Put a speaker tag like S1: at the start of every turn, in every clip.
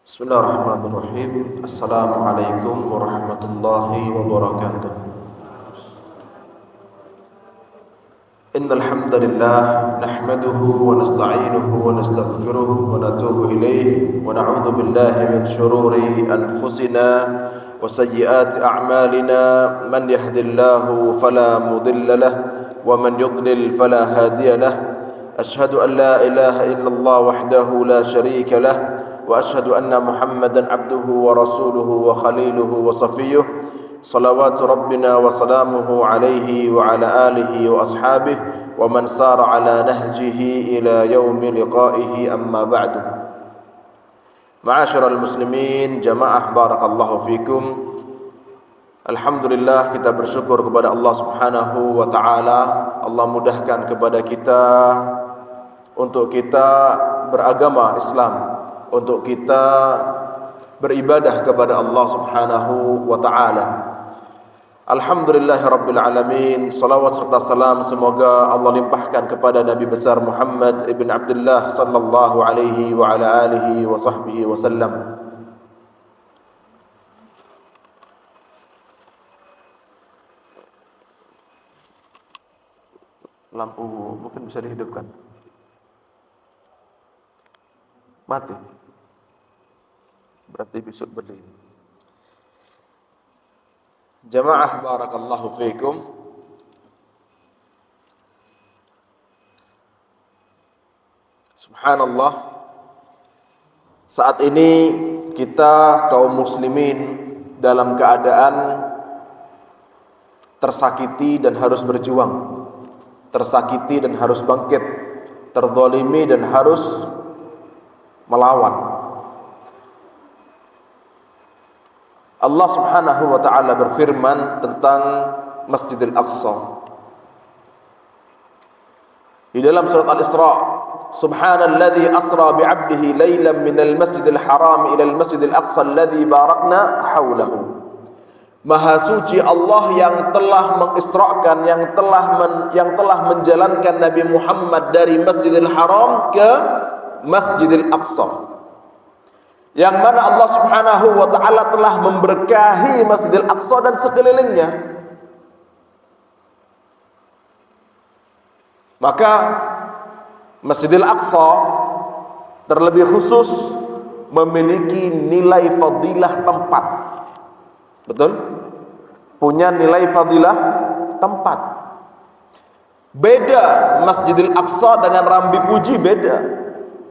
S1: Bismillahirrahmanirrahim. Assalamualaikum warahmatullahi wabarakatuh. Innal hamdalillah nahmaduhu wa nasta'inuhu wa nastaghfiruh wa natubu ilayh wa na'udzu billahi min shururi anfusina wa sayyiati a'malina. Man yahdihillahu fala mudilla lahu wa man yudlil fala hadiya lahu. Ashhadu an la ilaha illallah wahdahu la syarika lahu wa ashhadu anna Muhammadan abduhu wa rasuluhu wa khaliluhu wa safiyuh. Salawatu rabbina wa salamuhu alaihi wa ala alihi wa ashabihi wa man sara ala nahjihi ila yaumi liqaihi, amma ba'du. Ma'asyiral muslimin, jamaah barakallahu fikum. Alhamdulillah, kita bersyukur kepada Allah Subhanahu wa taala. Allah mudahkan kepada kita untuk kita beragama Islam, untuk kita beribadah kepada Allah Subhanahu wa taala. Alhamdulillahirabbil alamin. Salawat serta salam semoga Allah limpahkan kepada Nabi besar Muhammad ibn Abdullah sallallahu alaihi wa ala alihi wa sahbihi wasallam. Lampu mungkin bisa dihidupkan. Mati. Berarti besok berdiri. Jamaah barakallahu fikum. Subhanallah. Saat ini kita kaum muslimin dalam keadaan tersakiti dan harus berjuang. Tersakiti dan harus bangkit. Terzalimi dan harus melawan. Allah Subhanahu wa taala berfirman tentang Masjidil Aqsa di dalam surat Al-Isra, Subhanalladzi asra bi'abdihi lailan minal masjidil haram ilal masjidil aqsa alladzi barakna haulahu. Maha suci Allah yang telah mengisrakan, yang telah menjalankan Nabi Muhammad dari Masjidil Haram ke Masjidil Aqsa, yang mana Allah Subhanahu wa taala telah memberkahi Masjidil Aqsa dan sekelilingnya. Maka Masjidil Aqsa terlebih khusus memiliki nilai fadilah tempat. Betul? Punya nilai fadilah tempat. Beda Masjidil Aqsa dengan Rambi Puji, beda.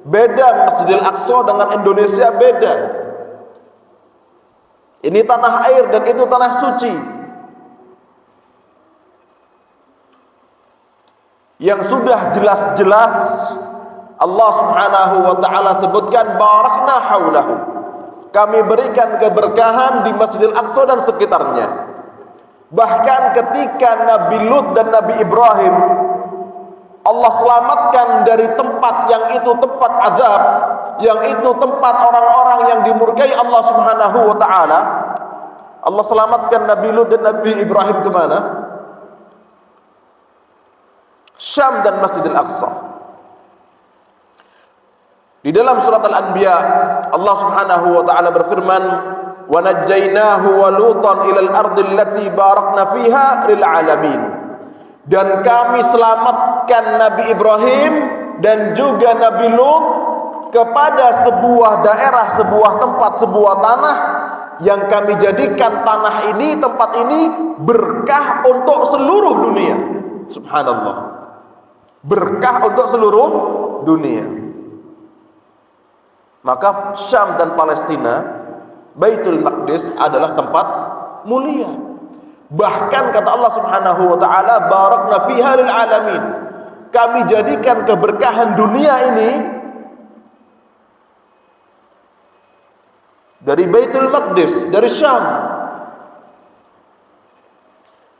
S1: Beda Masjidil Aqsa dengan Indonesia, beda. Ini tanah air dan itu tanah suci. Yang sudah jelas-jelas Allah Subhanahu wa taala sebutkan barakna haulahu. Kami berikan keberkahan di Masjidil Aqsa dan sekitarnya. Bahkan ketika Nabi Lut dan Nabi Ibrahim Allah selamatkan dari tempat yang itu tempat azab, yang itu tempat orang-orang yang dimurkai Allah Subhanahu wa taala. Allah selamatkan Nabi Lut dan Nabi Ibrahim ke mana? Syam dan Masjidil Aqsa. Di dalam surat Al-Anbiya Allah Subhanahu wa taala berfirman, "Wa najjaynahu wa Lutan ilal ardi allati barakna fiha lil alamin." Dan kami selamatkan Nabi Ibrahim dan juga Nabi Lut kepada sebuah daerah, sebuah tempat, sebuah tanah yang kami jadikan tanah ini, tempat ini berkah untuk seluruh dunia. Subhanallah. Berkah untuk seluruh dunia. Maka Syam dan Palestina, Baitul Maqdis adalah tempat mulia. Bahkan kata Allah Subhanahu wa taala, barakna fiha lil alamin. Kami jadikan keberkahan dunia ini dari Baitul Maqdis, dari Syam.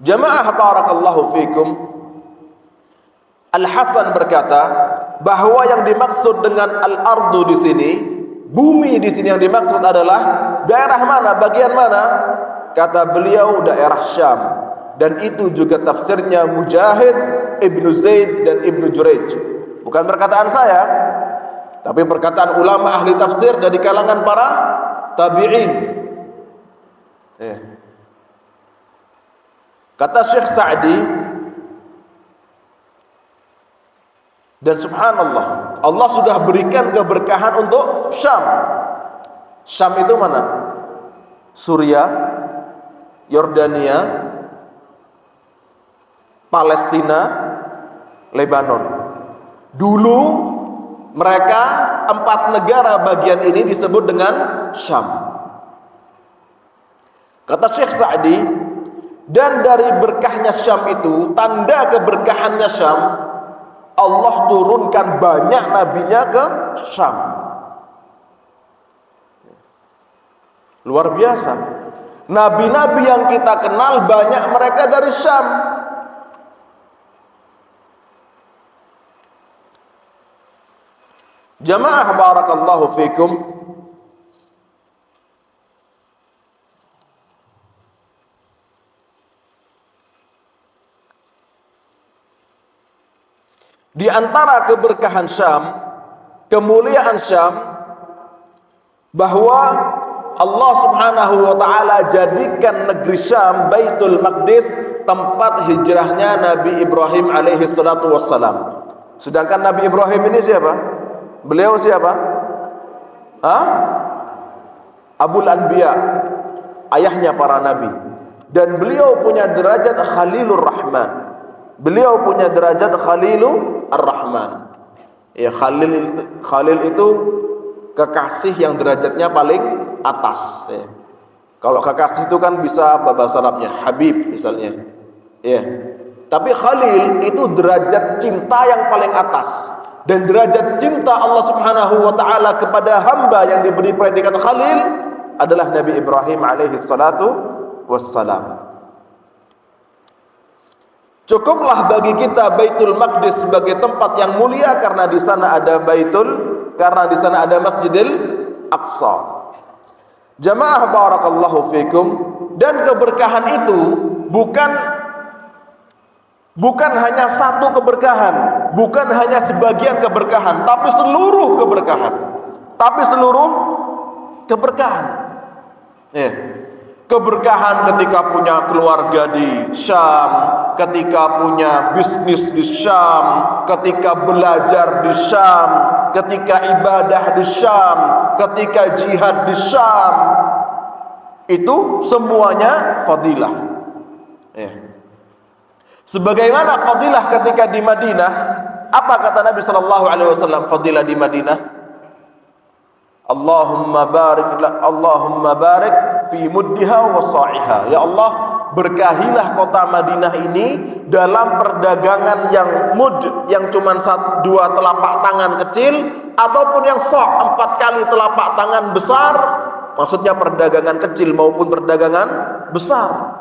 S1: Jamaah barakallahu fikum. Al-Hasan berkata bahwa yang dimaksud dengan al-ardu di sini, bumi di sini yang dimaksud adalah daerah mana, bagian mana? Kata beliau daerah Syam. Dan itu juga tafsirnya Mujahid, Ibnu Zaid dan Ibnu Jurayj. Bukan perkataan saya. Tapi perkataan ulama ahli tafsir dari kalangan para tabi'in. Kata Syekh Sa'di, dan subhanallah, Allah sudah berikan keberkahan untuk Syam. Syam itu mana? Suriah, Yordania, Palestina, Lebanon. Dulu mereka 4 negara bagian ini disebut dengan Syam. Kata Syekh Sa'di, dan dari berkahnya Syam itu, tanda keberkahannya Syam, Allah turunkan banyak nabinya ke Syam. Luar biasa. Nabi-nabi yang kita kenal banyak mereka dari Syam. Jamaah barakallahu fikum. Di antara keberkahan Syam, kemuliaan Syam, bahwa Allah Subhanahu wa taala jadikan negeri Syam, Baitul Maqdis, tempat hijrahnya Nabi Ibrahim alaihi salatu wassalam. Sedangkan Nabi Ibrahim ini siapa? Beliau siapa? Abul Anbiya, ayahnya para nabi. Dan beliau punya derajat Khalilur Rahman. Beliau punya derajat Khalilur Rahman. Ya, Khalil itu kekasih yang derajatnya paling atas. Ya. Kalau kekasih itu kan bisa bahasa Arabnya Habib misalnya. Ya. Tapi Khalil itu derajat cinta yang paling atas. Dan derajat cinta Allah Subhanahu wa taala kepada hamba yang diberi predikat Khalil adalah Nabi Ibrahim alaihi salatu wassalam. Cukuplah bagi kita Baitul Maqdis sebagai tempat yang mulia karena di sana ada Masjidil Aqsa. Jamaah barakallahu fikum, dan keberkahan itu bukan hanya satu keberkahan, bukan hanya sebagian keberkahan, tapi seluruh keberkahan. Keberkahan ketika punya keluarga di Syam, ketika punya bisnis di Syam, ketika belajar di Syam, ketika ibadah di Syam, ketika jihad di Syam. Itu semuanya fadilah. Sebagaimana fadilah ketika di Madinah, apa kata Nabi sallallahu alaihi wasallam fadilah di Madinah? Allahumma barik fi muddiha wa sa'iha. Ya Allah, berkahilah kota Madinah ini dalam perdagangan yang mud, yang cuma 2 telapak tangan kecil, ataupun yang 4 kali telapak tangan besar. Maksudnya perdagangan kecil maupun perdagangan besar.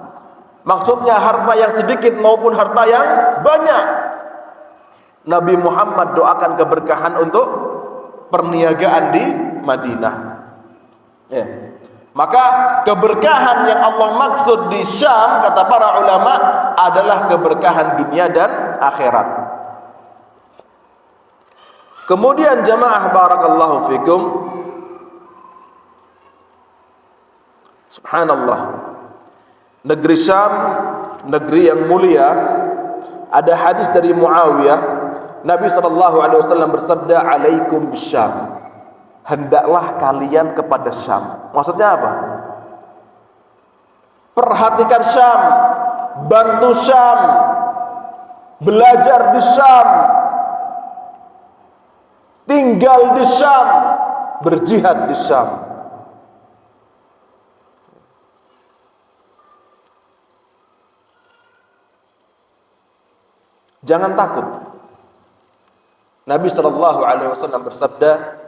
S1: Maksudnya harta yang sedikit maupun harta yang banyak. Nabi Muhammad doakan keberkahan untuk perniagaan di Madinah. Maka keberkahan yang Allah maksud di Syam, kata para ulama, adalah keberkahan dunia dan akhirat. Kemudian jamaah barakallahu fikum, subhanallah, negeri Syam, negeri yang mulia. Ada hadis dari Muawiyah, Nabi SAW bersabda, alaikum bisyam, hendaklah kalian kepada Syam. Maksudnya apa? Perhatikan Syam, bantu Syam, belajar di Syam, tinggal di Syam, berjihad di Syam. Jangan takut. Nabi SAW bersabda,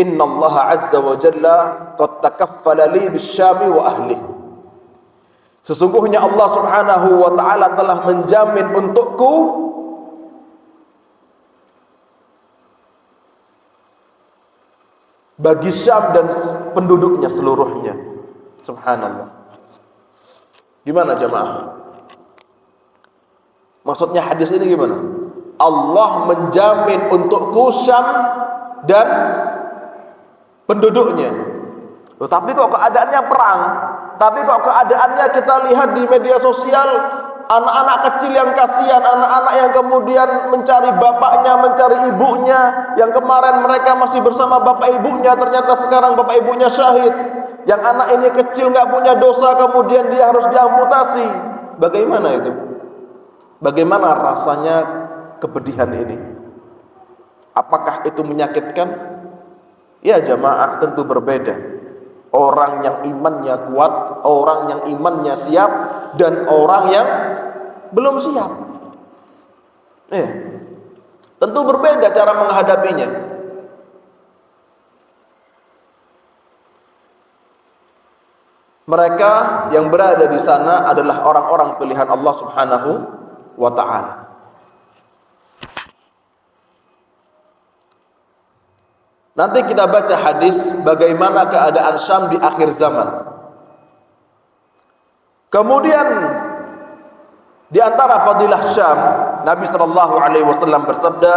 S1: Inna Allah Azza wa Jalla qad takaffala li bisyami wa ahli. Sesungguhnya Allah Subhanahu wa ta'ala telah menjamin untukku bagi Syam dan penduduknya seluruhnya. Subhanallah. Gimana jemaah? Maksudnya hadis ini gimana? Allah menjamin untukku Syam dan penduduknya. Tapi kok keadaannya perang? Tapi kok keadaannya kita lihat di media sosial, anak-anak kecil yang kasihan, anak-anak yang kemudian mencari bapaknya, mencari ibunya, yang kemarin mereka masih bersama bapak ibunya, ternyata sekarang bapak ibunya syahid. Yang anak ini kecil nggak punya dosa, kemudian dia harus diamputasi. Bagaimana itu? Bagaimana rasanya kepedihan ini? Apakah itu menyakitkan? Ya jamaah, tentu berbeda. Orang yang imannya kuat, orang yang imannya siap, dan orang yang belum siap. Tentu berbeda cara menghadapinya. Mereka yang berada di sana adalah orang-orang pilihan Allah Subhanahu wa ta'ala. Nanti kita baca hadis bagaimana keadaan Syam di akhir zaman. Kemudian di antara fadilah Syam, Nabi sallallahu alaihi wasallam bersabda,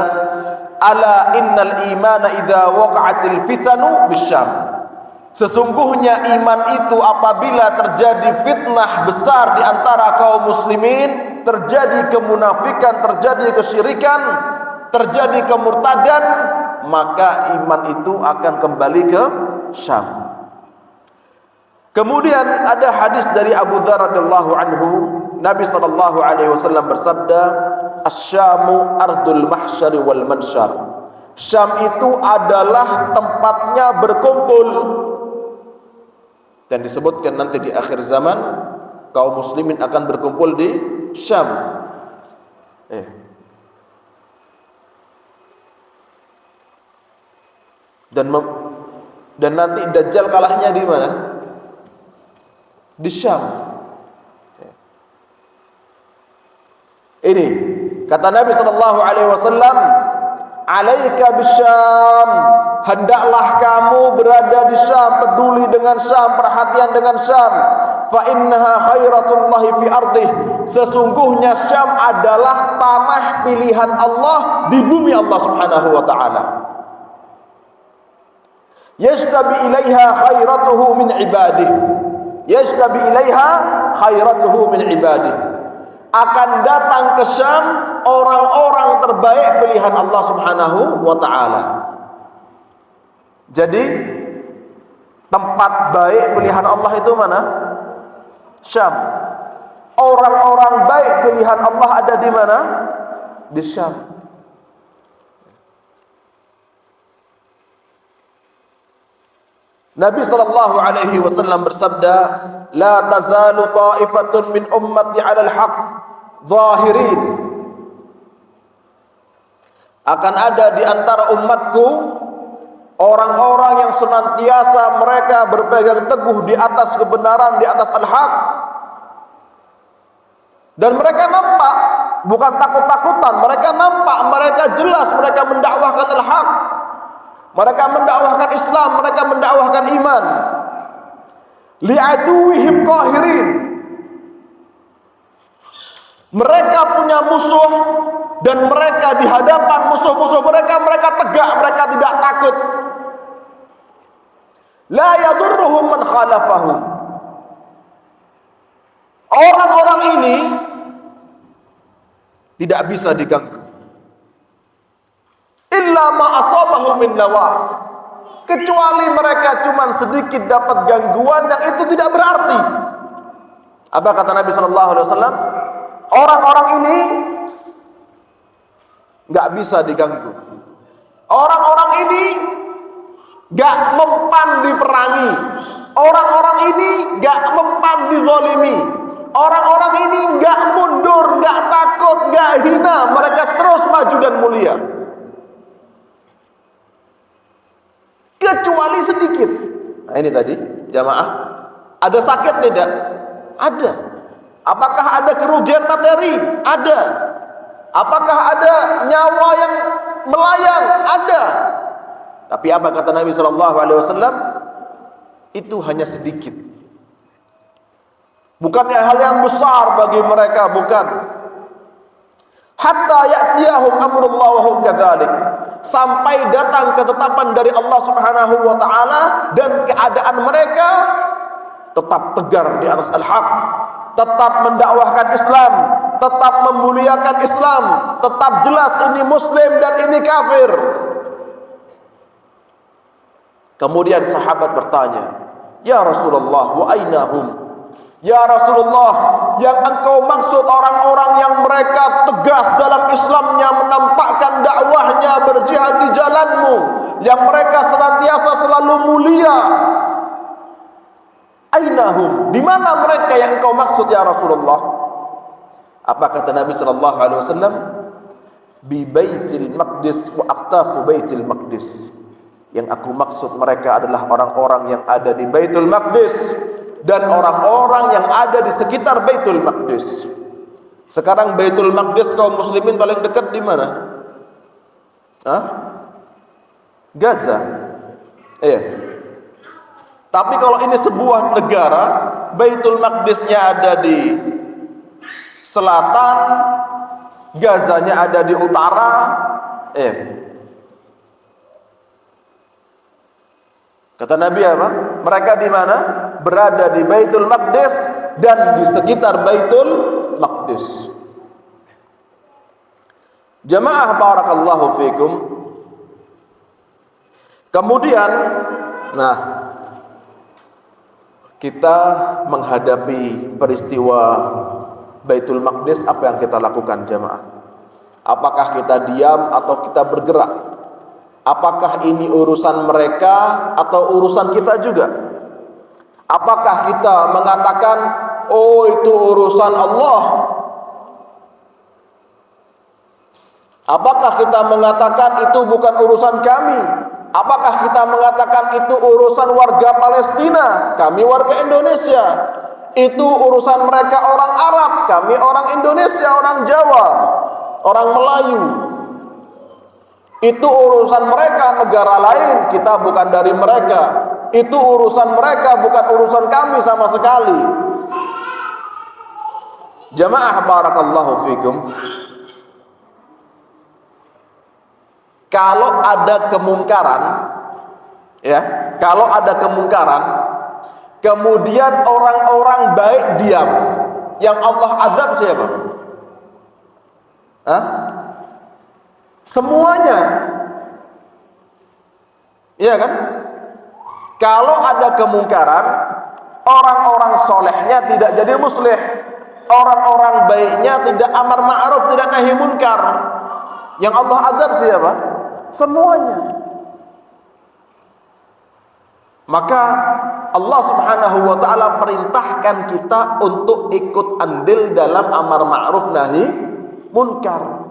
S1: "Ala innal imana idza waqa'atil fitanu bisyam." Sesungguhnya iman itu apabila terjadi fitnah besar di antara kaum muslimin, terjadi kemunafikan, terjadi kesyirikan, terjadi kemurtadan, maka iman itu akan kembali ke Syam. Kemudian ada hadis dari Abu Dzar radhiyallahu anhu, Nabi sallallahu alaihi wasallam bersabda, "Asy-Syamu ardul mahsyari wal mansyar." Syam itu adalah tempatnya berkumpul. Dan disebutkan nanti di akhir zaman kaum muslimin akan berkumpul di Syam. Dan nanti Dajjal kalahnya di mana? Di Syam. Ini kata Nabi sallallahu alaihi wasallam, "Alaika bisyam." Hendaklah kamu berada di Syam, peduli dengan Syam, perhatian dengan Syam. Fa innaha khairatullahi fi ardih. Sesungguhnya Syam adalah tanah pilihan Allah di bumi Allah Subhanahu wa taala. Yajtabi ilaiha khairatuhu min ibadih. Yajtabi ilaiha khairatuhu min ibadih. Akan datang ke Syam orang-orang terbaik pilihan Allah Subhanahu wa taala. Jadi tempat baik pilihan Allah itu mana? Syam. Orang-orang baik pilihan Allah ada di mana? Di Syam. Nabi sallallahu alaihi wasallam bersabda, "La tazalu ta'ifatun min ummati 'alal haqq zahirin." Akan ada di antara umatku orang-orang yang senantiasa mereka berpegang teguh di atas kebenaran, di atas al-haq. Dan mereka nampak, bukan takut-takutan, mereka nampak, mereka jelas, mereka mendakwahkan al-haq. Mereka mendakwahkan Islam, mereka mendakwahkan iman. Li'aduwihim qahirin. Mereka punya musuh dan mereka di hadapan musuh-musuh mereka, mereka tegak, mereka tidak takut. La yadurruhum man khalafahum. Orang-orang ini tidak bisa diganggu. Illa ma asabahu min nawa. Kecuali mereka cuma sedikit dapat gangguan yang itu tidak berarti. Apa kata Nabi sallallahu alaihi wasallam? Orang-orang ini enggak bisa diganggu. Orang-orang ini enggak mempan diperangi. Orang-orang ini enggak mempan dizalimi. Orang-orang ini enggak mundur, enggak takut, enggak hina, mereka terus maju dan mulia. Kecuali sedikit. Nah ini tadi jamaah, ada sakit tidak? Ada. Apakah ada kerugian materi? Ada. Apakah ada nyawa yang melayang? Ada. Tapi apa kata Nabi sallallahu alaihi wasallam? Itu hanya sedikit. Bukannya hal yang besar bagi mereka, bukan. Hatta ya'tiyahum amrullah wa hum kadzalik. sampai datang ketetapan dari Allah Subhanahu wa taala dan keadaan mereka tetap tegar di atas al-haq, tetap mendakwahkan Islam, tetap memuliakan Islam, tetap jelas ini muslim dan ini kafir. Kemudian sahabat bertanya, "Ya Rasulullah, wa ainahum?" Ya Rasulullah, yang engkau maksud orang-orang yang mereka tegas dalam Islamnya, menampakkan dakwahnya, berjihad di jalanmu, yang mereka senantiasa selalu mulia. Ainahum? Di mana mereka yang engkau maksud ya Rasulullah? Apa kata Nabi sallallahu alaihi wasallam? Bi Baitil Maqdis wa aqtafu Baitil Maqdis. Yang aku maksud mereka adalah orang-orang yang ada di Baitul Maqdis dan orang-orang yang ada di sekitar Baitul Maqdis. Sekarang Baitul Maqdis kaum muslimin paling dekat di mana? Gaza. Iya. Tapi kalau ini sebuah negara, Baitul Maqdisnya ada di selatan, Gazanya ada di utara. Kata Nabi apa? Mereka di mana? Berada di Baitul Maqdis dan di sekitar Baitul Maqdis. Jamaah barakallahu fikum. Kemudian, kita menghadapi peristiwa Baitul Maqdis, apa yang kita lakukan jamaah? Apakah kita diam atau kita bergerak? Apakah ini urusan mereka atau urusan kita juga? Apakah kita mengatakan, oh itu urusan Allah? Apakah kita mengatakan itu bukan urusan kami? Apakah kita mengatakan itu urusan warga Palestina, kami warga Indonesia? Itu urusan mereka orang Arab, kami orang Indonesia, orang Jawa, orang Melayu. Itu urusan mereka, negara lain, kita bukan dari mereka. Itu urusan mereka, bukan urusan kami sama sekali. Jamaah barakallahu fikum. Kalau ada kemungkaran, kalau ada kemungkaran, kemudian orang-orang baik diam, yang Allah azab siapa? Semuanya. Iya kan? Kalau ada kemungkaran, orang-orang solehnya tidak jadi muslih, orang-orang baiknya tidak amar ma'ruf, tidak nahi munkar. Yang Allah azab siapa? Semuanya. Maka Allah Subhanahu wa taala perintahkan kita untuk ikut andil dalam amar ma'ruf nahi munkar.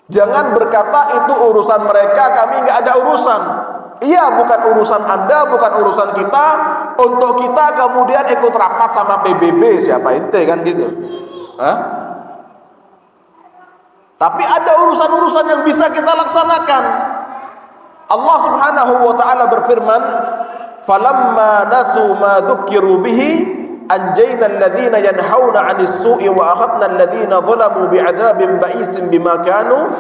S1: Jangan berkata itu urusan mereka, kami nggak ada urusan. Iya, bukan urusan Anda, bukan urusan kita. Untuk kita kemudian ikut rapat sama PBB, siapa ente kan gitu. Tapi ada urusan-urusan yang bisa kita laksanakan. Allah Subhanahu wa taala berfirman, "Falamma nasu ma dzukiru bihi anjayna alladhina yanhauna 'anis su'i wa akhadna alladhina zalamu bi'adzabin ba'isin bima kanu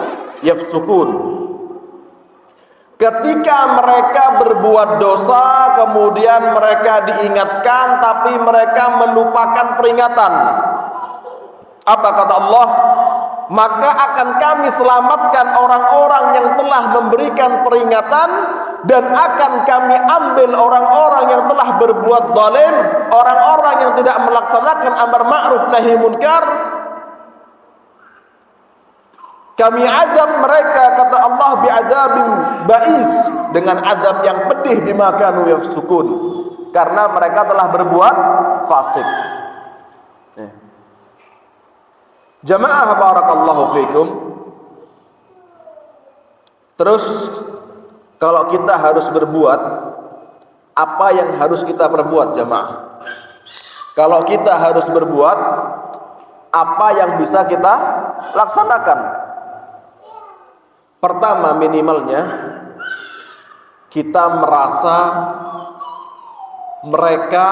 S1: yafsukun." Ketika mereka berbuat dosa, kemudian mereka diingatkan tapi mereka melupakan peringatan. Apa kata Allah? Maka akan kami selamatkan orang-orang yang telah memberikan peringatan, dan akan kami ambil orang-orang yang telah berbuat zalim, orang-orang yang tidak melaksanakan amar ma'ruf nahi munkar. Kami azab mereka, kata Allah, bi'adzabin ba'is, dengan azab yang pedih, bima kanu yafsukun, karena mereka telah berbuat fasik. Jamaah barakallahu fikum. Terus kalau kita harus berbuat, apa yang harus kita perbuat jamaah? Kalau kita harus berbuat, apa yang bisa kita laksanakan? Pertama, minimalnya kita merasa mereka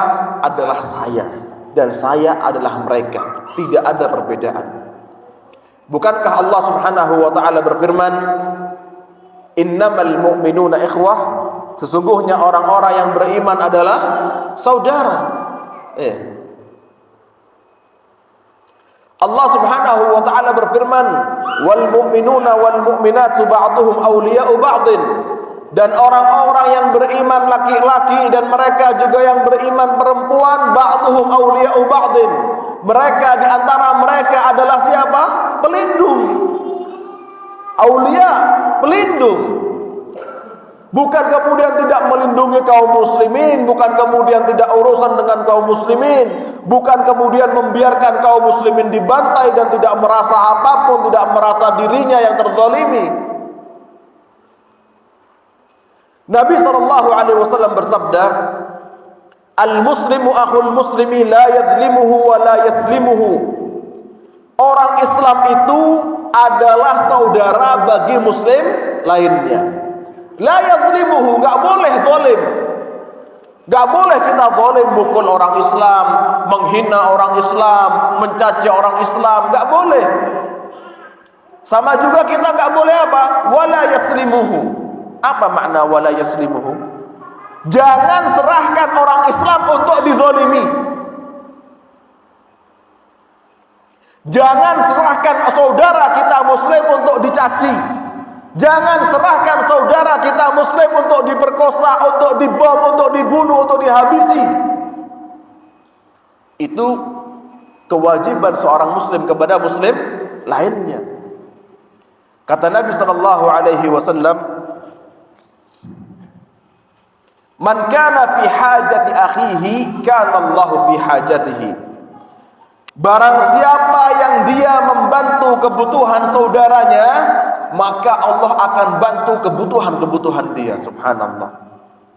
S1: adalah saya dan saya adalah mereka, tidak ada perbedaan. Bukankah Allah Subhanahu wa taala berfirman, Innamal mu'minuna ikhwah, sesungguhnya orang-orang yang beriman adalah saudara. Allah Subhanahu wa taala berfirman, "Wal mu'minuna wal mu'minatu ba'duhum awliya'u ba'din." Dan orang-orang yang beriman laki-laki dan mereka juga yang beriman perempuan, ba'duhum awliya'u ba'din. Mereka di antara mereka adalah siapa? Pelindung. Aulia, pelindung. Bukan kemudian tidak melindungi kaum muslimin, bukan kemudian tidak urusan dengan kaum muslimin, bukan kemudian membiarkan kaum muslimin dibantai dan tidak merasa apapun, tidak merasa dirinya yang terzalimi. Nabi SAW bersabda, "Al-muslimu akhul muslimi la yadlimuhu wa la yaslimuhu." Orang Islam itu adalah saudara bagi muslim lainnya. La yadlimuhu, enggak boleh zalim. Enggak boleh kita zalim, mukul orang Islam, menghina orang Islam, mencaci orang Islam, enggak boleh. Sama juga kita enggak boleh apa? Wala yaslimuhu. Apa makna wala yaslimuhu? Jangan serahkan orang Islam untuk dizalimi. Jangan serahkan saudara kita muslim untuk dicaci. Jangan serahkan saudara kita muslim untuk diperkosa, untuk dibom, untuk dibunuh, untuk dihabisi. Itu kewajiban seorang muslim kepada muslim lainnya. Kata Nabi sallallahu alaihi wasallam, "Man kana fi hajati akhihi, kana Allahu fi hajatihi." Barang siapa yang dia membantu kebutuhan saudaranya, maka Allah akan bantu kebutuhan-kebutuhan dia. Subhanallah.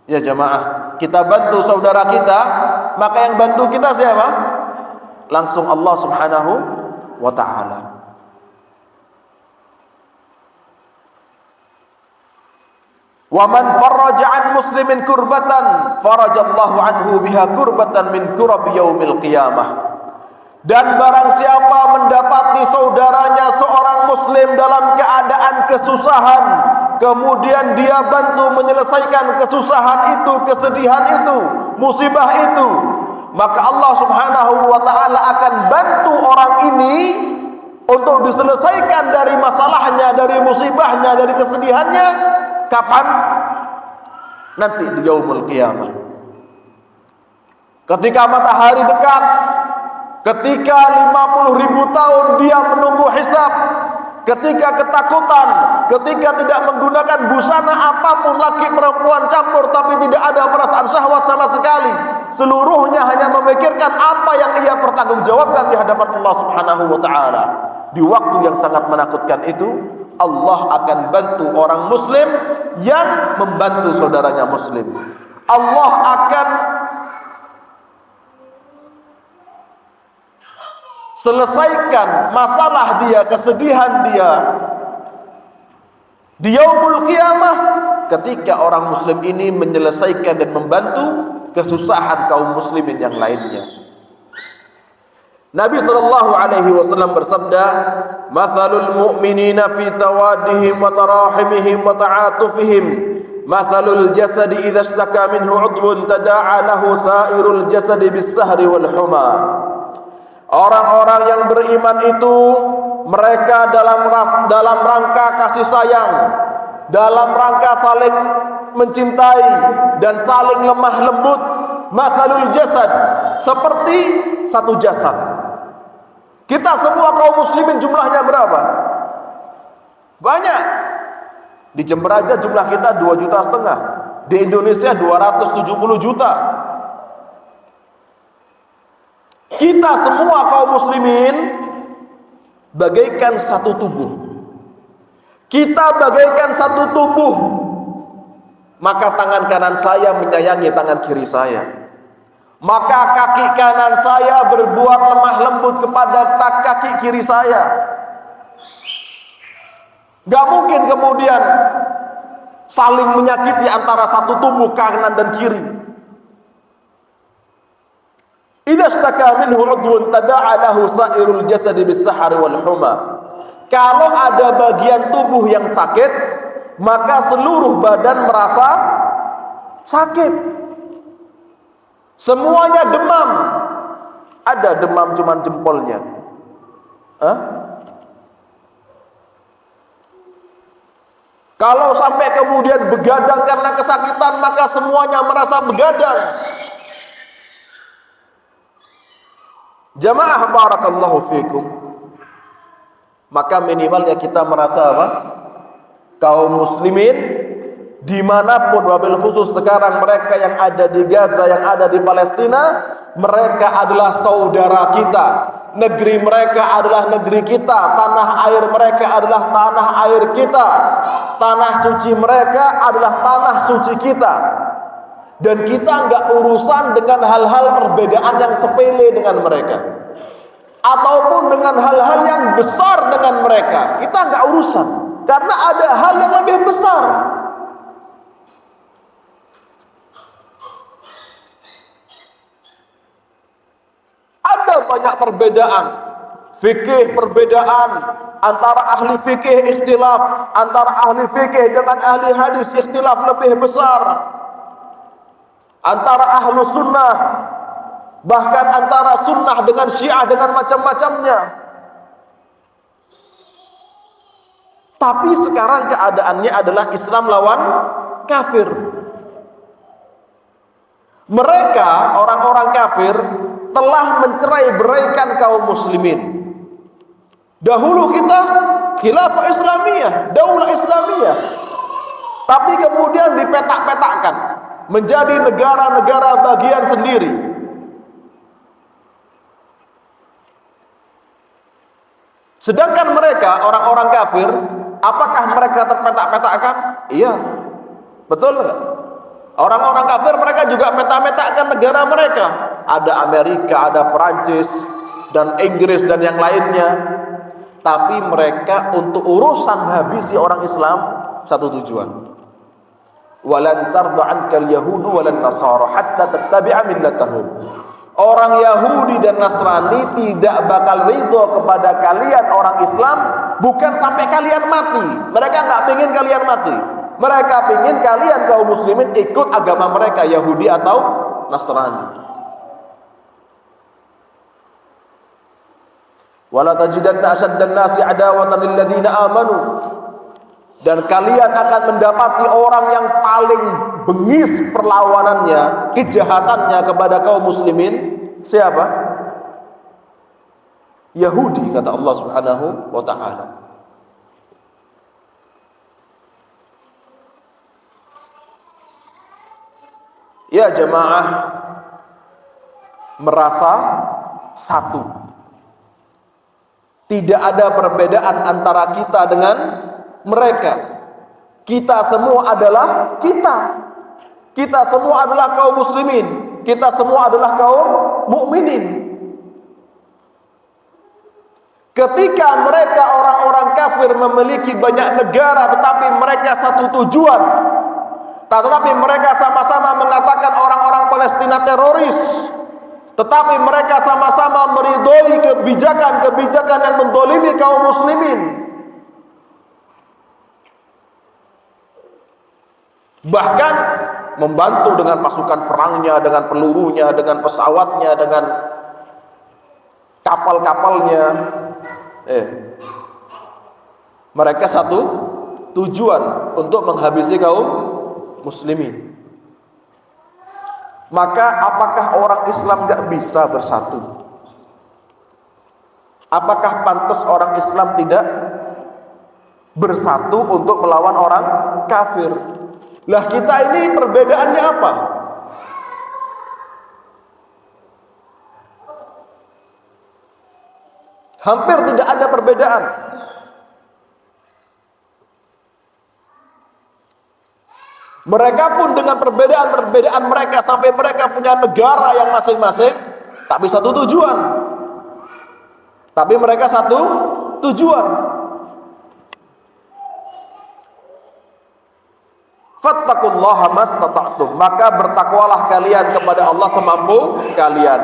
S1: Ya jamaah, kita bantu saudara kita, maka yang bantu kita siapa? Langsung Allah Subhanahu wa ta'ala. Wa man farraja an muslimin kurbatan, farajallahu anhu biha kurbatan min kurabi yaumil qiyamah. Dan barang siapa mendapati saudaranya seorang muslim dalam keadaan kesusahan, kemudian dia bantu menyelesaikan kesusahan itu, kesedihan itu, musibah itu, maka Allah Subhanahu wa ta'ala akan bantu orang ini untuk diselesaikan dari masalahnya, dari musibahnya, dari kesedihannya. Kapan? Nanti di yaumul qiyamah. Ketika matahari dekat, ketika 50.000 tahun dia menunggu hisab, ketika ketakutan, ketika tidak menggunakan busana apapun, laki perempuan campur, tapi tidak ada perasaan syahwat sama sekali, seluruhnya hanya memikirkan apa yang ia pertanggungjawabkan di hadapan Allah Subhanahu wa ta'ala. Di waktu yang sangat menakutkan itu, Allah akan bantu orang muslim yang membantu saudaranya muslim. Allah akan selesaikan masalah dia, kesedihan dia di yaumul qiyamah ketika orang muslim ini menyelesaikan dan membantu kesusahan kaum muslimin yang lainnya. Nabi sallallahu alaihi wasallam bersabda, "Mathalul mu'minina fi tawaddihim wa tarahimihim wa ta'atufihim, mathalul jasadi idza ishtaka minhu 'udwun tada'a lahu sa'irul jasadi bis-sahri wal huma." Orang-orang yang beriman itu mereka dalam rangka kasih sayang, dalam rangka saling mencintai dan saling lemah lembut. Mathalul jasad, seperti satu jasad. Kita semua kaum muslimin jumlahnya berapa? Banyak. Di Jember aja jumlah kita 2,5 juta. Di Indonesia 270 juta. Kita semua kaum muslimin bagaikan satu tubuh. Kita bagaikan satu tubuh. Maka tangan kanan saya menyayangi tangan kiri saya. Maka kaki kanan saya berbuat lemah lembut kepada kaki kiri saya. Gak mungkin kemudian saling menyakiti antara satu tubuh kanan dan kiri. Idza ishtaka minhu 'udwun tada'a lahu sa'irul jasadi bis-sahari wal huma. Kalau ada bagian tubuh yang sakit, maka seluruh badan merasa sakit. Semuanya demam. Ada demam cuman jempolnya. Kalau sampai kemudian begadang karena kesakitan, maka semuanya merasa begadang. Jamaah barakallahu fikum. Maka minimalnya kita merasa apa? Kaum muslimin dimanapun, wabil khusus sekarang mereka yang ada di Gaza, yang ada di Palestina, mereka adalah saudara kita. Negeri mereka adalah negeri kita, tanah air mereka adalah tanah air kita, tanah suci mereka adalah tanah suci kita. Dan kita nggak urusan dengan hal-hal perbedaan yang sepele dengan mereka, ataupun dengan hal-hal yang besar dengan mereka. Kita nggak urusan, karena ada hal yang lebih besar. Ada banyak perbedaan fikih, perbedaan antara ahli fikih ikhtilaf, antara ahli fikih dengan ahli hadis ikhtilaf lebih besar, antara ahlu sunnah, bahkan antara sunnah dengan syiah dengan macam-macamnya. Tapi sekarang keadaannya adalah Islam lawan kafir. Mereka, orang-orang kafir, telah mencerai-beraikan kaum muslimin. Dahulu kita khilafah Islamiyah, daulah Islamiyah, tapi kemudian dipetak-petakkan menjadi negara-negara bagian sendiri. Sedangkan mereka, orang-orang kafir, apakah mereka terpetak-petakkan? Iya, betul nggak? Orang-orang kafir mereka juga petak-petakkan negara mereka. Ada Amerika, ada Perancis, dan Inggris, dan yang lainnya. Tapi mereka untuk urusan habisi orang Islam, satu tujuan. Walan tarda ankal yahudu walan nasara hatta tattabi'a millatahum. Orang Yahudi dan Nasrani tidak bakal ridho kepada kalian orang Islam bukan sampai kalian mati. Mereka nggak pengen kalian mati. Mereka pengen kalian kaum muslimin ikut agama mereka, Yahudi atau Nasrani. Wala tajidanna asyaddan nasi adawatan lil ladzina amanu. Dan kalian akan mendapati orang yang paling bengis perlawanannya, kejahatannya kepada kaum muslimin. Siapa? Yahudi, kata Allah Subhanahu wa ta'ala. Ya jemaah, merasa satu. Tidak ada perbedaan antara kita dengan mereka. Kita semua adalah kita. Kita semua adalah kaum muslimin. Kita semua adalah kaum mukminin. Ketika mereka orang-orang kafir memiliki banyak negara, tetapi mereka satu tujuan. Tetapi mereka sama-sama mengatakan orang-orang Palestina teroris. Tetapi mereka sama-sama meridhoi kebijakan-kebijakan yang mendolimi kaum muslimin. Bahkan membantu dengan pasukan perangnya, dengan pelurunya, dengan pesawatnya, dengan kapal-kapalnya. Mereka satu tujuan untuk menghabisi kaum muslimin. Maka apakah orang Islam gak bisa bersatu? Apakah pantas orang Islam tidak bersatu untuk melawan orang kafir? Lah kita ini perbedaannya apa? Hampir tidak ada perbedaan. Mereka pun dengan perbedaan-perbedaan mereka sampai mereka punya negara yang masing-masing, tapi satu tujuan. Tapi mereka satu tujuan. Fattaqullaha mastata'tum, maka bertakwalah kalian kepada Allah semampu kalian.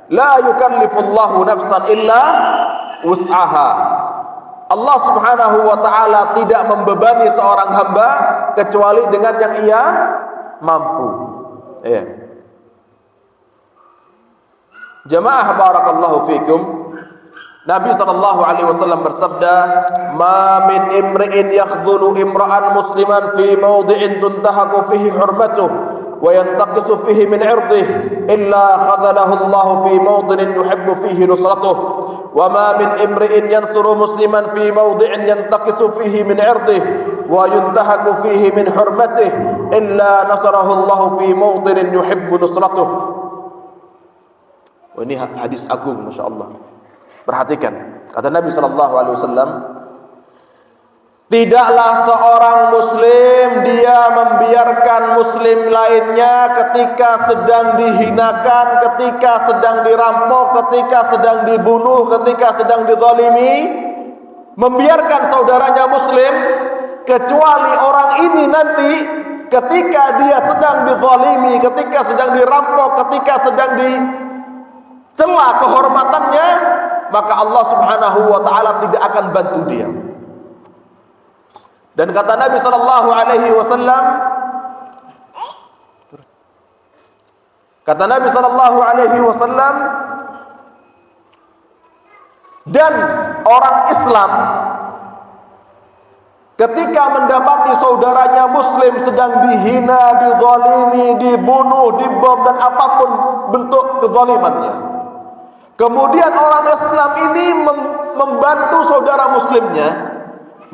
S1: La yukallifullahu nafsan illa wus'aha. Allah Subhanahu wa ta'ala tidak membebani seorang hamba kecuali dengan yang ia mampu. Ya. Jamaah barakallahu fikum. Nabi SAW bersabda, "Ma min imri'in yakhdhulu imra'an musliman fi mawdi'in tuntahaku fihi hurmatuh wa yantaqisu fihi min 'irdihi illa khadhalahu Allah fi mawdinin yuhibbu fihi nusratuh wa ma min imri'in yansuru musliman fi mawdi'in yantaqisu fihi min 'irdihi wa yuntahaku fihi min hurmatihi illa nasarahu Allah fi mawdinin yuhibbu nusratuh." Ini hadis agung, Masya Allah. Perhatikan, kata Nabi SAW, tidaklah seorang muslim dia membiarkan muslim lainnya ketika sedang dihinakan, ketika sedang dirampok, ketika sedang dibunuh, ketika sedang dizalimi, membiarkan saudaranya muslim, kecuali orang ini nanti ketika dia sedang dizalimi, ketika sedang dirampok, ketika sedang dicela kehormatannya, maka Allah Subhanahu wa ta'ala tidak akan bantu dia. Dan kata Nabi sallallahu alaihi wasallam, dan orang Islam ketika mendapati saudaranya muslim sedang dihina, dizalimi, dibunuh, dibom dan apapun bentuk kezalimannya, kemudian orang Islam ini membantu saudara muslimnya,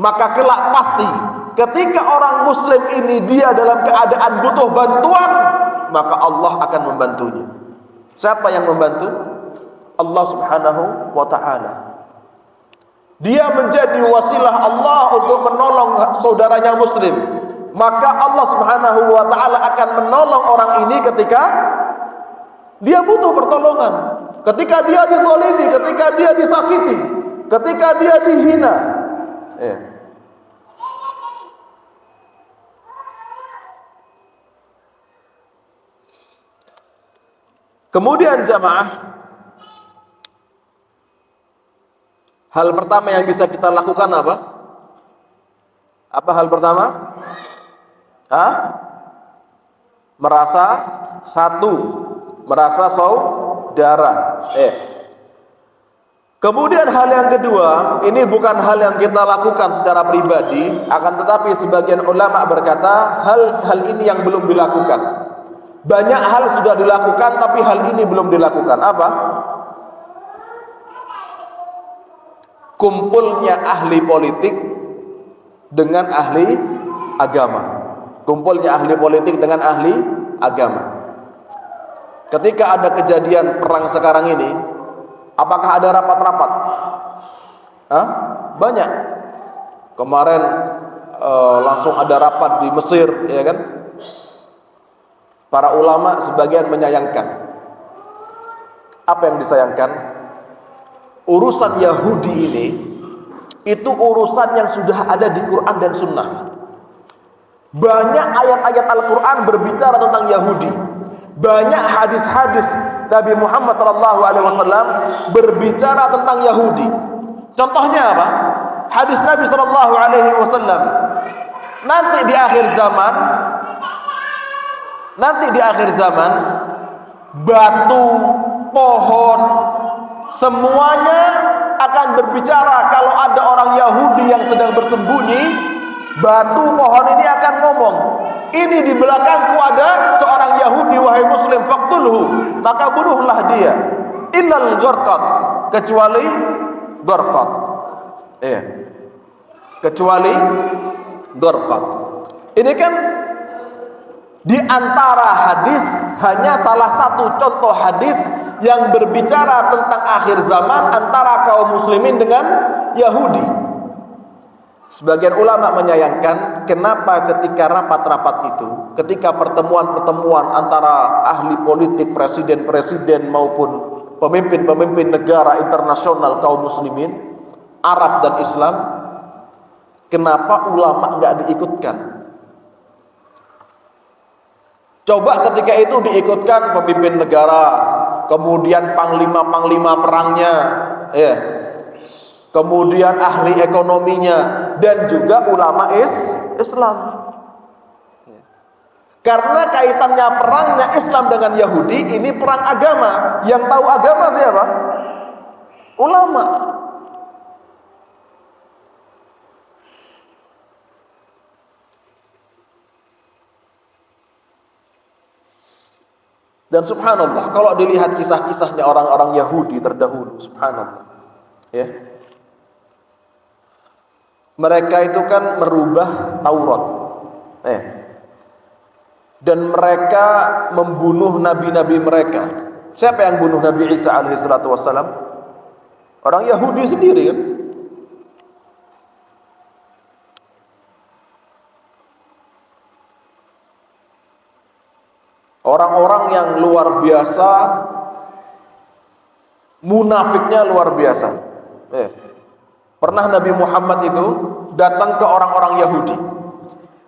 S1: maka kelak pasti ketika orang muslim ini dia dalam keadaan butuh bantuan, maka Allah akan membantunya. Siapa yang membantu? Allah Subhanahu wa ta'ala. Dia menjadi wasilah Allah untuk menolong saudaranya muslim, maka Allah Subhanahu wa ta'ala akan menolong orang ini ketika dia butuh pertolongan, ketika dia dizalimi, ketika dia disakiti, ketika dia dihina. Ya. Kemudian jamaah, hal pertama yang bisa kita lakukan apa? Apa hal pertama? Merasa satu, merasa saudara. Kemudian hal yang kedua, ini bukan hal yang kita lakukan secara pribadi, akan tetapi sebagian ulama berkata hal ini yang belum dilakukan. Banyak hal sudah dilakukan, tapi hal ini belum dilakukan. Apa? Kumpulnya ahli politik dengan ahli agama. Kumpulnya ahli politik dengan ahli agama. Ketika ada kejadian perang sekarang ini, apakah ada rapat-rapat? Banyak. Kemarin langsung ada rapat di Mesir, ya kan? Para ulama sebagian menyayangkan. Apa yang disayangkan? Urusan Yahudi ini, itu urusan yang sudah ada di Quran dan Sunnah. Banyak ayat-ayat Al-Quran berbicara tentang Yahudi. Banyak hadis-hadis Nabi Muhammad SAW berbicara tentang Yahudi. Contohnya apa? Hadis Nabi SAW, nanti di akhir zaman, batu, pohon, semuanya akan berbicara. Kalau ada orang Yahudi yang sedang bersembunyi, batu, pohon ini akan ngomong, ini di belakangku ada seorang Yahudi, wahai muslim, faqtulhu, maka bunuhlah dia. Innal gharqad, kecuali gharqad. Kecuali gharqad. Ini kan di antara hadis, hanya salah satu contoh hadis yang berbicara tentang akhir zaman antara kaum muslimin dengan Yahudi. Sebagian ulama menyayangkan kenapa ketika rapat-rapat itu, ketika pertemuan-pertemuan antara ahli politik, presiden-presiden maupun pemimpin-pemimpin negara internasional kaum muslimin, Arab dan Islam, kenapa ulama enggak diikutkan? Coba ketika itu diikutkan pemimpin negara, kemudian panglima-panglima perangnya, kemudian ahli ekonominya, dan juga ulama Islam. Karena kaitannya perangnya Islam dengan Yahudi, ini perang agama. Yang tahu agama siapa? Ulama. Dan subhanallah, kalau dilihat kisah-kisahnya orang-orang Yahudi terdahulu, subhanallah, ya, mereka itu kan merubah Taurat, dan mereka membunuh nabi-nabi mereka. Siapa yang bunuh Nabi Isa alaihissalatu wassalam? Orang Yahudi sendiri kan. Orang-orang yang luar biasa, munafiknya luar biasa. Pernah Nabi Muhammad itu datang ke orang-orang Yahudi.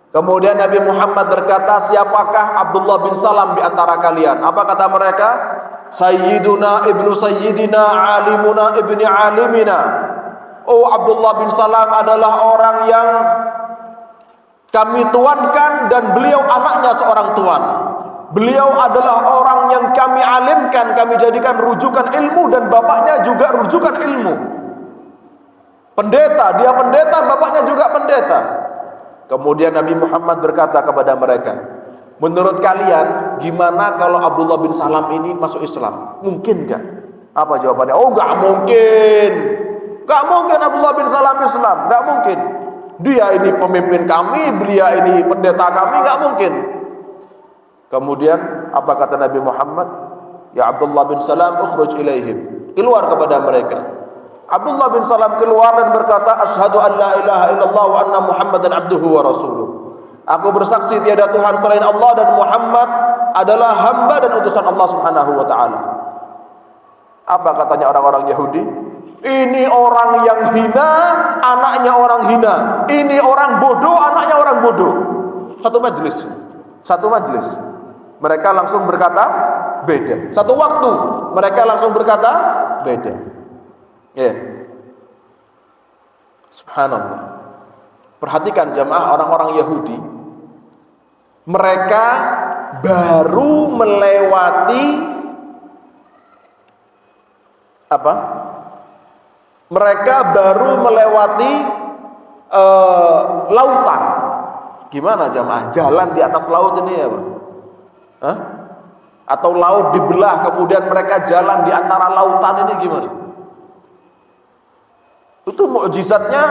S1: Kemudian Nabi Muhammad berkata, siapakah Abdullah bin Salam di antara kalian? Apa kata mereka? Sayyiduna ibnu sayyidina, alimuna ibni alimina. Oh, Abdullah bin Salam adalah orang yang kami tuankan dan beliau anaknya seorang tuan. Beliau adalah orang yang kami alimkan, kami jadikan rujukan ilmu, dan bapaknya juga rujukan ilmu. Pendeta, dia pendeta, bapaknya juga pendeta. Kemudian Nabi Muhammad berkata kepada mereka, menurut kalian gimana kalau Abdullah bin Salam ini masuk Islam? Mungkin gak? Apa jawabannya? Oh, gak mungkin. Gak mungkin Abdullah bin Salam Islam, gak mungkin. Dia ini pemimpin kami, beliau ini pendeta kami, gak mungkin. Kemudian apa kata Nabi Muhammad? Ya Abdullah bin Salam, ukhruj ilaihim. Keluar kepada mereka. Abdullah bin Salam keluar dan berkata, asyhadu an la ilaha illallah wa anna Muhammadan abduhu wa rasuluh. Aku bersaksi tiada Tuhan selain Allah dan Muhammad adalah hamba dan utusan Allah Subhanahu wa taala. Apa katanya orang-orang Yahudi? Ini orang yang hina, anaknya orang hina. Ini orang bodoh, anaknya orang bodoh. Satu majelis. Satu majelis. Mereka langsung berkata beda. Satu waktu mereka langsung berkata beda. Ya. Subhanallah. Perhatikan jamaah, orang-orang Yahudi, mereka baru melewati apa? Mereka baru melewati lautan. Gimana jamaah? Jalan di atas laut ini ya, Pak? Hah? Atau laut dibelah kemudian mereka jalan di antara lautan ini gimana? Itu mukjizatnya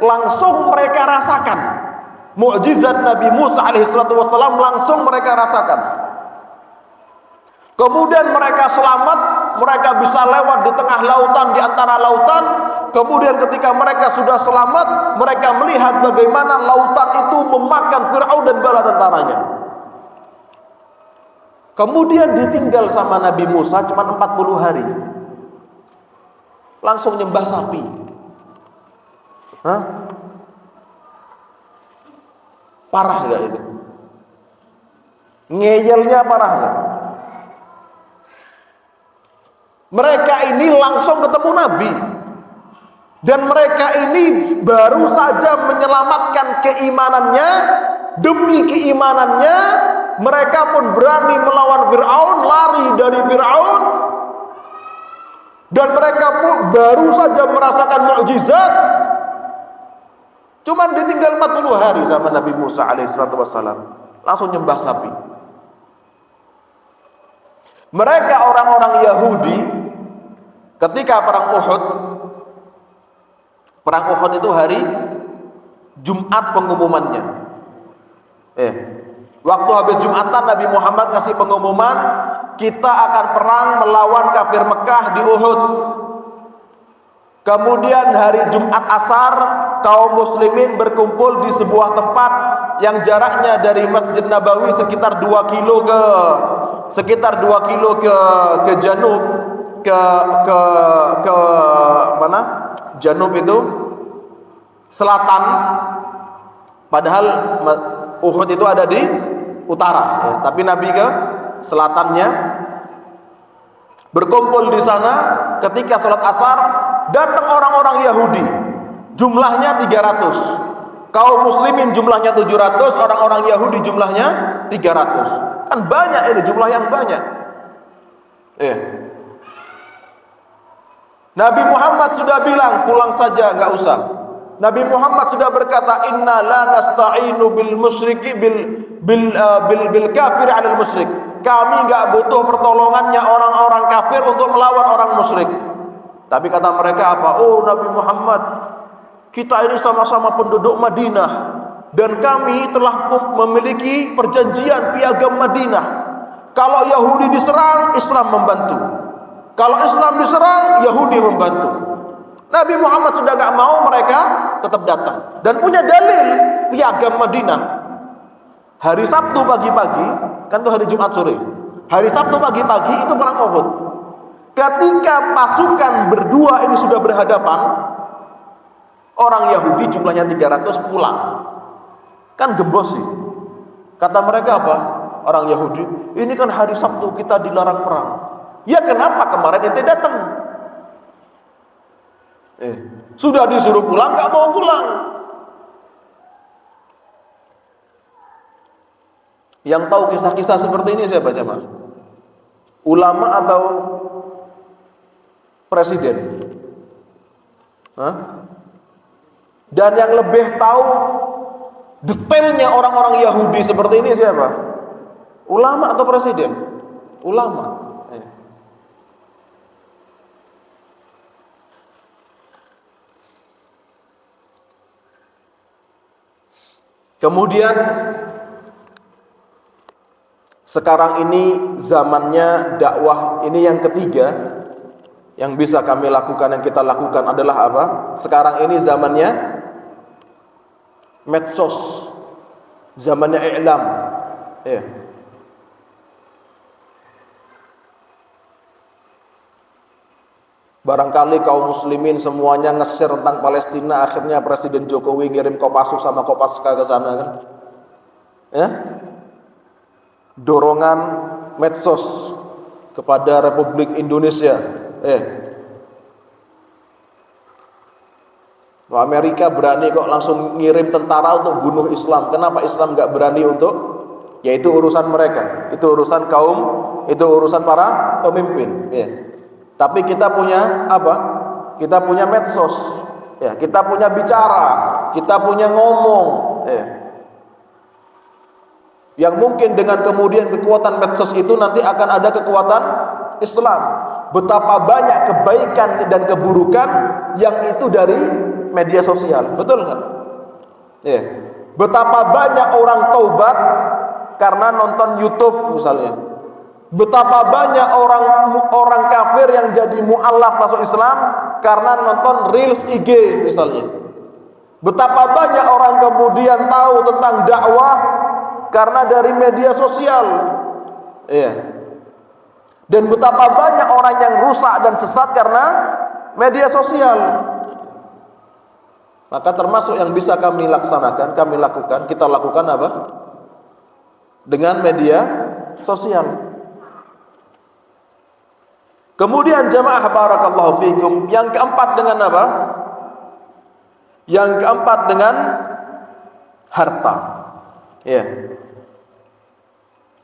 S1: langsung mereka rasakan. Mukjizat Nabi Musa alaihissalatu wassalam langsung mereka rasakan. Kemudian mereka selamat, mereka bisa lewat di tengah lautan, di antara lautan. Kemudian ketika mereka sudah selamat, mereka melihat bagaimana lautan itu memakan Fir'aun dan bala tentaranya. Kemudian ditinggal sama Nabi Musa cuma 40 hari. Langsung nyembah sapi. Hah? Parah gak itu? Ngeyelnya parah gak? Mereka ini langsung ketemu Nabi. Dan mereka ini baru saja menyelamatkan keimanannya. Demi keimanannya mereka pun berani melawan Fir'aun, lari dari Fir'aun. Dan mereka pun baru saja merasakan mukjizat. Cuman ditinggal 40 hari sama Nabi Musa alaihissalatu wassalam, langsung nyembah sapi. Mereka orang-orang Yahudi ketika perang Uhud itu hari Jumat pengumumannya. Waktu habis Jumatan Nabi Muhammad kasih pengumuman, kita akan perang melawan kafir Mekah di Uhud. Kemudian hari Jumat asar, kaum muslimin berkumpul di sebuah tempat yang jaraknya dari Masjid Nabawi sekitar 2 kilo ke janub, ke mana? Janub itu selatan. Padahal Uhud itu ada di utara, ya. Tapi Nabi ke selatannya, berkumpul di sana. Ketika sholat asar, datang orang-orang Yahudi, jumlahnya 300. Kaum muslimin jumlahnya 700, orang-orang Yahudi jumlahnya 300. Kan banyak ini, jumlah yang banyak. Nabi Muhammad sudah bilang, pulang saja, enggak usah. Nabi Muhammad sudah berkata, inna la nasta'inu bil musyriki bil kafir 'alal musyrik. Kami enggak butuh pertolongannya orang-orang kafir untuk melawan orang musyrik. Tapi kata mereka apa? Oh Nabi Muhammad, kita ini sama-sama penduduk Madinah dan kami telah memiliki perjanjian piagam Madinah. Kalau Yahudi diserang, Islam membantu. Kalau Islam diserang, Yahudi membantu. Nabi Muhammad sudah gak mau, mereka tetap datang. Dan punya dalil piagam Madinah. Hari Sabtu pagi-pagi, kan itu hari Jumat sore. Hari Sabtu pagi-pagi itu perang Uhud. Ketika pasukan berdua ini sudah berhadapan, orang Yahudi jumlahnya 300 pulang. Kan gembos sih. Kata mereka apa? Orang Yahudi, ini kan hari Sabtu, kita dilarang perang. Ya kenapa kemarin ente datang? Sudah disuruh pulang, gak mau pulang. Yang tahu kisah-kisah seperti ini siapa jemaah? Ulama atau presiden? Dan yang lebih tahu detailnya orang-orang Yahudi seperti ini siapa? Ulama atau presiden? Ulama. Kemudian sekarang ini zamannya dakwah, ini yang ketiga yang bisa kami lakukan, yang kita lakukan adalah apa? Sekarang ini zamannya medsos, zamannya i'lam. Barangkali kaum muslimin semuanya nge-share tentang Palestina, akhirnya Presiden Jokowi ngirim Kopassus sama Kopaska ke sana kan. Dorongan medsos kepada Republik Indonesia. Amerika berani kok langsung ngirim tentara untuk bunuh Islam. Kenapa Islam nggak berani untuk? Ya itu urusan mereka. Itu urusan kaum, itu urusan para pemimpin. Tapi kita punya apa? Kita punya medsos. Kita punya bicara, kita punya ngomong. Yang mungkin dengan kemudian kekuatan medsos itu nanti akan ada kekuatan Islam. Betapa banyak kebaikan dan keburukan yang itu dari media sosial, betul nggak? Betapa banyak orang taubat karena nonton YouTube misalnya. Betapa banyak orang kafir yang jadi mu'alaf masuk Islam karena nonton reels IG misalnya. Betapa banyak orang kemudian tahu tentang dakwah karena dari media sosial. Dan betapa banyak orang yang rusak dan sesat karena media sosial. Maka termasuk yang bisa kami laksanakan, kami lakukan, kita lakukan apa? Dengan media sosial. Kemudian jamaah barakallahu fikum, yang keempat dengan apa? Yang keempat dengan harta.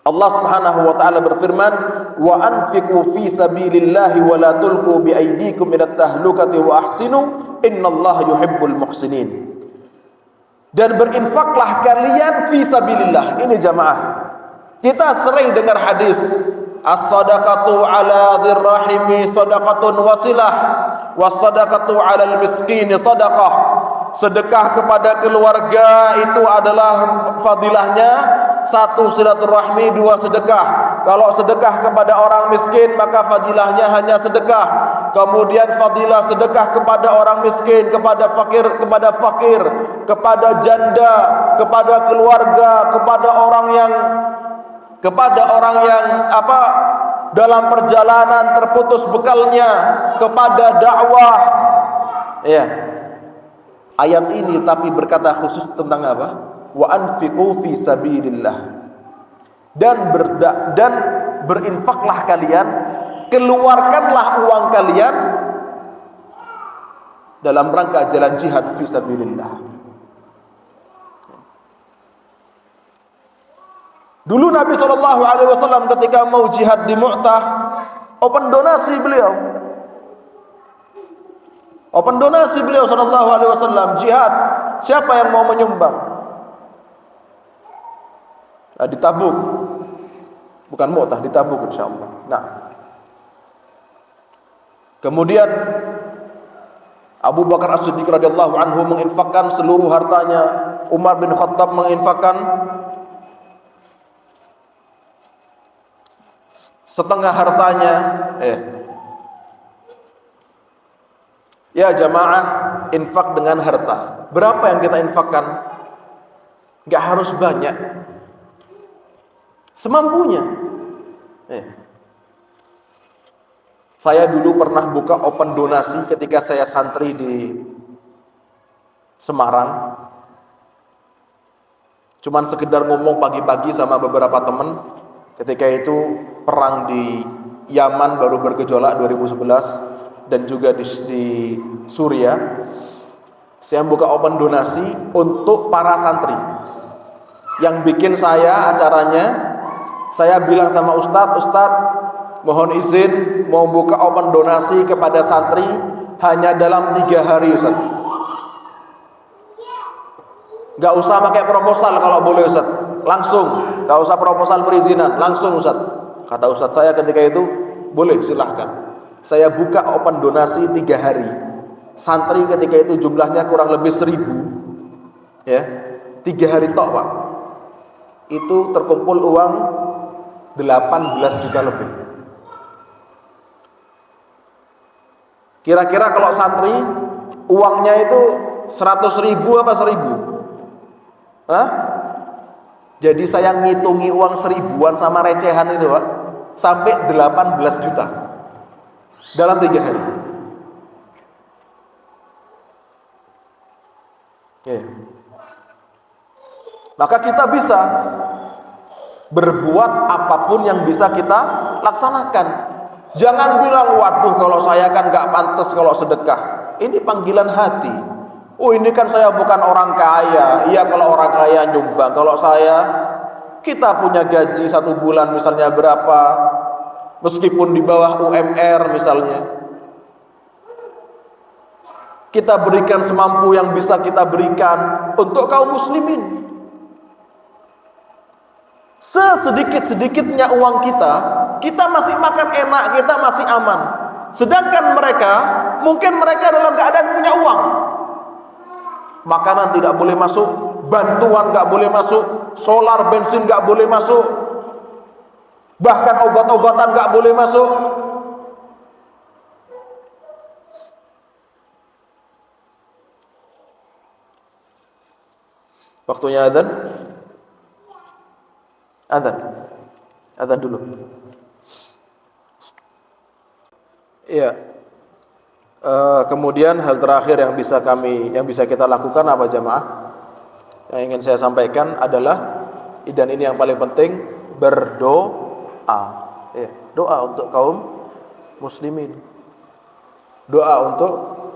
S1: Allah Subhanahu wa taala berfirman, "Wa anfiqu fi sabilillahi wa la tulqu bi aydikum ila tahlukati wa ahsinu innallaha yuhibbul muhsinin." Dan berinfaklah kalian fi sabilillah. Ini jamaah. Kita sering dengar hadis, as-sadaqatu ala dzirrahimi sadaqatun wasilah, was-sadaqatu 'alal miskini sadaqah. Sedekah kepada keluarga itu adalah fadilahnya, satu silaturahmi, dua sedekah. Kalau sedekah kepada orang miskin maka fadilahnya hanya sedekah. Kemudian fadilah sedekah kepada orang miskin, kepada fakir, kepada janda, kepada keluarga, kepada orang yang dalam perjalanan terputus bekalnya, kepada dakwah. Ayat ini tapi berkata khusus tentang apa? Wa anfiqu fi sabilillah. Dan berinfaklah kalian, keluarkanlah uang kalian dalam rangka jalan jihad fi sabilillah. Dulu Nabi SAW ketika mau jihad di Mu'tah, open donasi beliau. Open donasi beliau SAW, jihad. Siapa yang mau menyumbang? Nah, di Tabuk. Bukan Mu'tah, di Tabuk insyaallah. Nah. Kemudian Abu Bakar As-Siddiq radhiyallahu anhu menginfakkan seluruh hartanya, Umar bin Khattab menginfakkan setengah hartanya. Ya jamaah, infak dengan harta. Berapa yang kita infakkan? Gak harus banyak, semampunya. Saya dulu pernah buka open donasi ketika saya santri di Semarang. Cuman sekedar ngomong pagi-pagi sama beberapa teman. Ketika itu perang di Yaman baru bergejolak 2011 dan juga di Suriah. Saya buka open donasi untuk para santri. Yang bikin saya acaranya, saya bilang sama Ustadz, mohon izin mau buka open donasi kepada santri hanya dalam 3 hari Ustadz. Gak usah pakai proposal kalau boleh Ustadz, langsung, gak usah proposal perizinan, langsung Ustadz. Kata Ustadz saya ketika itu, boleh silahkan. Saya buka open donasi 3 hari. Santri ketika itu jumlahnya kurang lebih 1000. Ya, 3 hari tok Pak. Itu terkumpul uang 18 juta lebih. Kira-kira kalau santri uangnya itu 100.000 apa 1000? Hah? Jadi saya ngitungi uang 1000-an sama recehan itu Pak, sampai 18 juta dalam 3 hari. Maka kita bisa berbuat apapun yang bisa kita laksanakan. Jangan bilang, waduh kalau saya kan gak pantas kalau sedekah. Ini panggilan hati. Oh ini kan saya bukan orang kaya. Iya kalau orang kaya nyumbang. Kalau saya, kita punya gaji 1 bulan misalnya berapa, meskipun di bawah UMR misalnya, kita berikan semampu yang bisa kita berikan untuk kaum muslimin. Sesedikit-sedikitnya uang kita masih makan enak, kita masih aman. Sedangkan mereka, mungkin mereka dalam keadaan punya uang. Makanan tidak boleh masuk, bantuan gak boleh masuk, solar, bensin gak boleh masuk, bahkan obat-obatan gak boleh masuk. Waktunya azan. Azan dulu. Iya. Kemudian hal terakhir yang bisa kita lakukan apa jamaah? Yang ingin saya sampaikan adalah, dan ini yang paling penting, berdoa. Doa untuk kaum muslimin. Doa untuk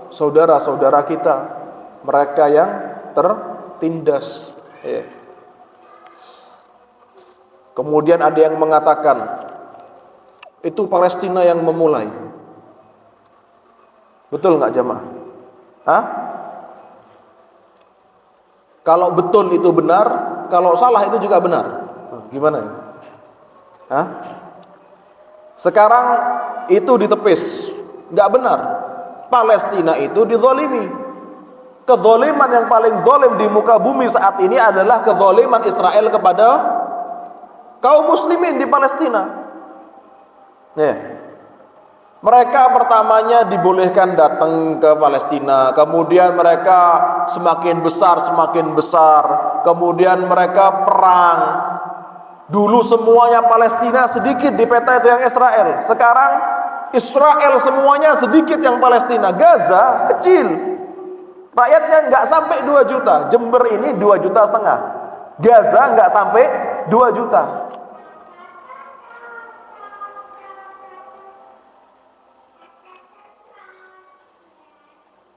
S1: saudara-saudara kita, mereka yang tertindas. Kemudian ada yang mengatakan itu Palestina yang memulai. Betul nggak jamaah? Hah? Kalau betul itu benar, kalau salah itu juga benar. Gimana ya? Hah? Sekarang itu ditepis, nggak benar. Palestina itu dizalimi. Kezaliman yang paling zalim di muka bumi saat ini adalah kezaliman Israel kepada kaum muslimin di Palestina. Mereka pertamanya dibolehkan datang ke Palestina, kemudian mereka semakin besar, kemudian mereka perang. Dulu semuanya Palestina, sedikit di peta itu yang Israel. Sekarang Israel semuanya sedikit yang Palestina. Gaza kecil, rakyatnya nggak sampai 2 juta. Jember ini 2,5 juta. Gaza nggak sampai 2 juta.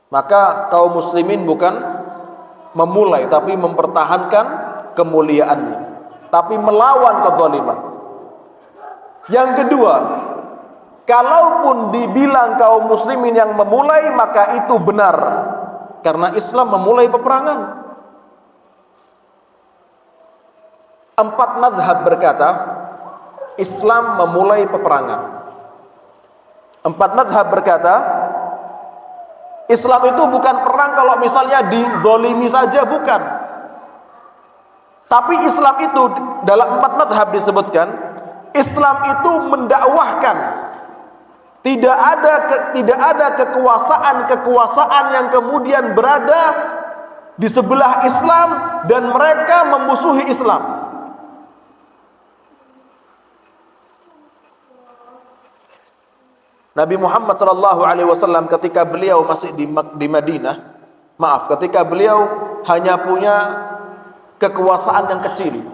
S1: Maka kaum muslimin bukan memulai tapi mempertahankan kemuliaannya, tapi melawan kezaliman. Yang kedua, kalaupun dibilang kaum muslimin yang memulai, maka itu benar, karena Islam memulai peperangan. 4 mazhab berkata Islam memulai peperangan. 4 mazhab berkata Islam itu bukan perang kalau misalnya dizolimi saja, bukan. Tapi Islam itu dalam 4 mazhab disebutkan, Islam itu mendakwahkan. Tidak ada kekuasaan yang kemudian berada di sebelah Islam dan mereka memusuhi Islam. Nabi Muhammad SAW ketika beliau masih di Madinah, ketika beliau hanya punya kekuasaan yang kecil.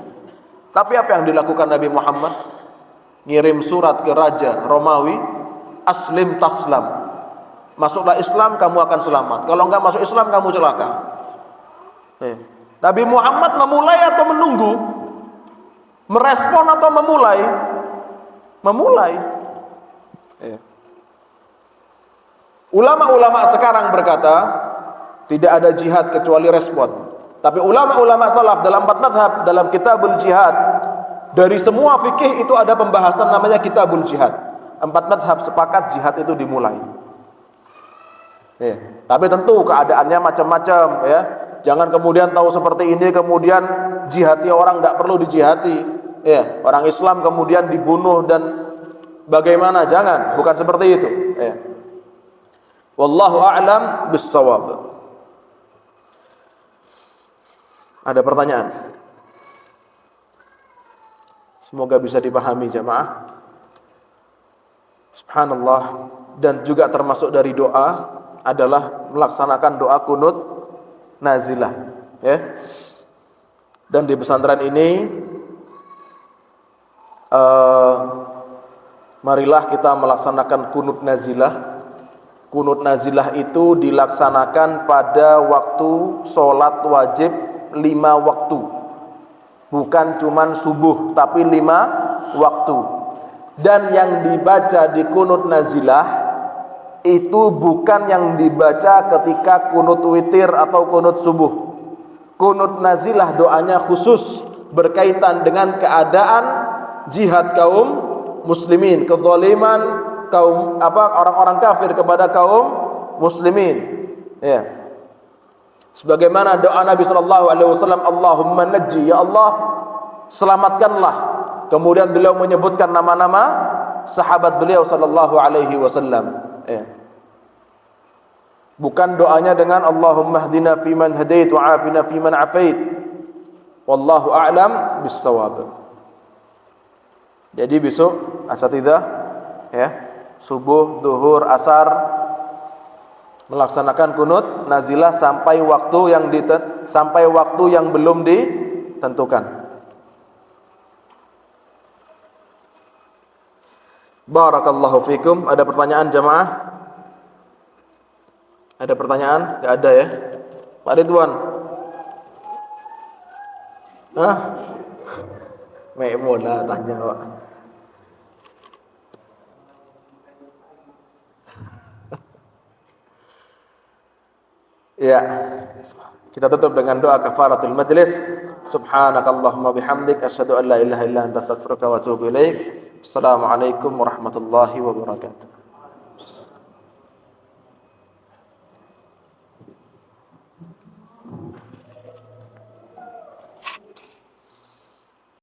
S1: Tapi apa yang dilakukan Nabi Muhammad? Ngirim surat ke Raja Romawi, aslim taslam. Masuklah Islam, kamu akan selamat. Kalau enggak masuk Islam, kamu celaka. Nabi Muhammad memulai atau menunggu? Merespon atau memulai? Memulai. Ulama-ulama sekarang berkata tidak ada jihad kecuali respon. Tapi ulama-ulama salaf dalam 4 mazhab, dalam kitabul jihad, dari semua fikih itu ada pembahasan namanya kitabul jihad. 4 mazhab sepakat jihad itu dimulai. Tapi tentu keadaannya macam-macam, ya. Jangan kemudian tahu seperti ini kemudian jihati orang, tidak perlu dijihati. Ya, orang Islam kemudian dibunuh dan bagaimana? Jangan, bukan seperti itu. Ya. Wallahu a'lam bis-shawab. Ada pertanyaan? Semoga bisa dipahami jamaah. Subhanallah. Dan juga termasuk dari doa adalah melaksanakan doa kunut nazilah, ya. Dan di pesantren ini marilah kita melaksanakan kunut nazilah. Kunut nazilah itu dilaksanakan pada waktu sholat wajib 5 waktu. Bukan cuman subuh, tapi 5 waktu. Dan yang dibaca di kunut nazilah itu bukan yang dibaca ketika kunut witir atau kunut subuh. Kunut nazilah doanya khusus berkaitan dengan keadaan jihad kaum muslimin, kezaliman kaum orang-orang kafir kepada kaum muslimin, ya. Sebagaimana doa Nabi sallallahu alaihi wasallam, Allahumma najji, ya Allah selamatkanlah. Kemudian beliau menyebutkan nama-nama sahabat beliau sallallahu alaihi wasallam, ya. Bukan doanya dengan Allahumma hdina fiman hadait wa afina fiman afait. Wallahu a'lam bis-shawab. Jadi besok asatidzah, ya, subuh, duhur, asar melaksanakan kunut nazilah sampai waktu yang belum ditentukan. Barakallahu fikum. Ada pertanyaan jamaah? Ada pertanyaan? Enggak ada, ya. Pak Ridwan. Mula tanya, Pak. Ya, kita tutup dengan doa kafaratul majlis. Subhanakallahumma bihamdik asyhadu an la ilaha illa anta astaghfiruka wa atubu ilaik. Assalamualaikum warahmatullahi wabarakatuh.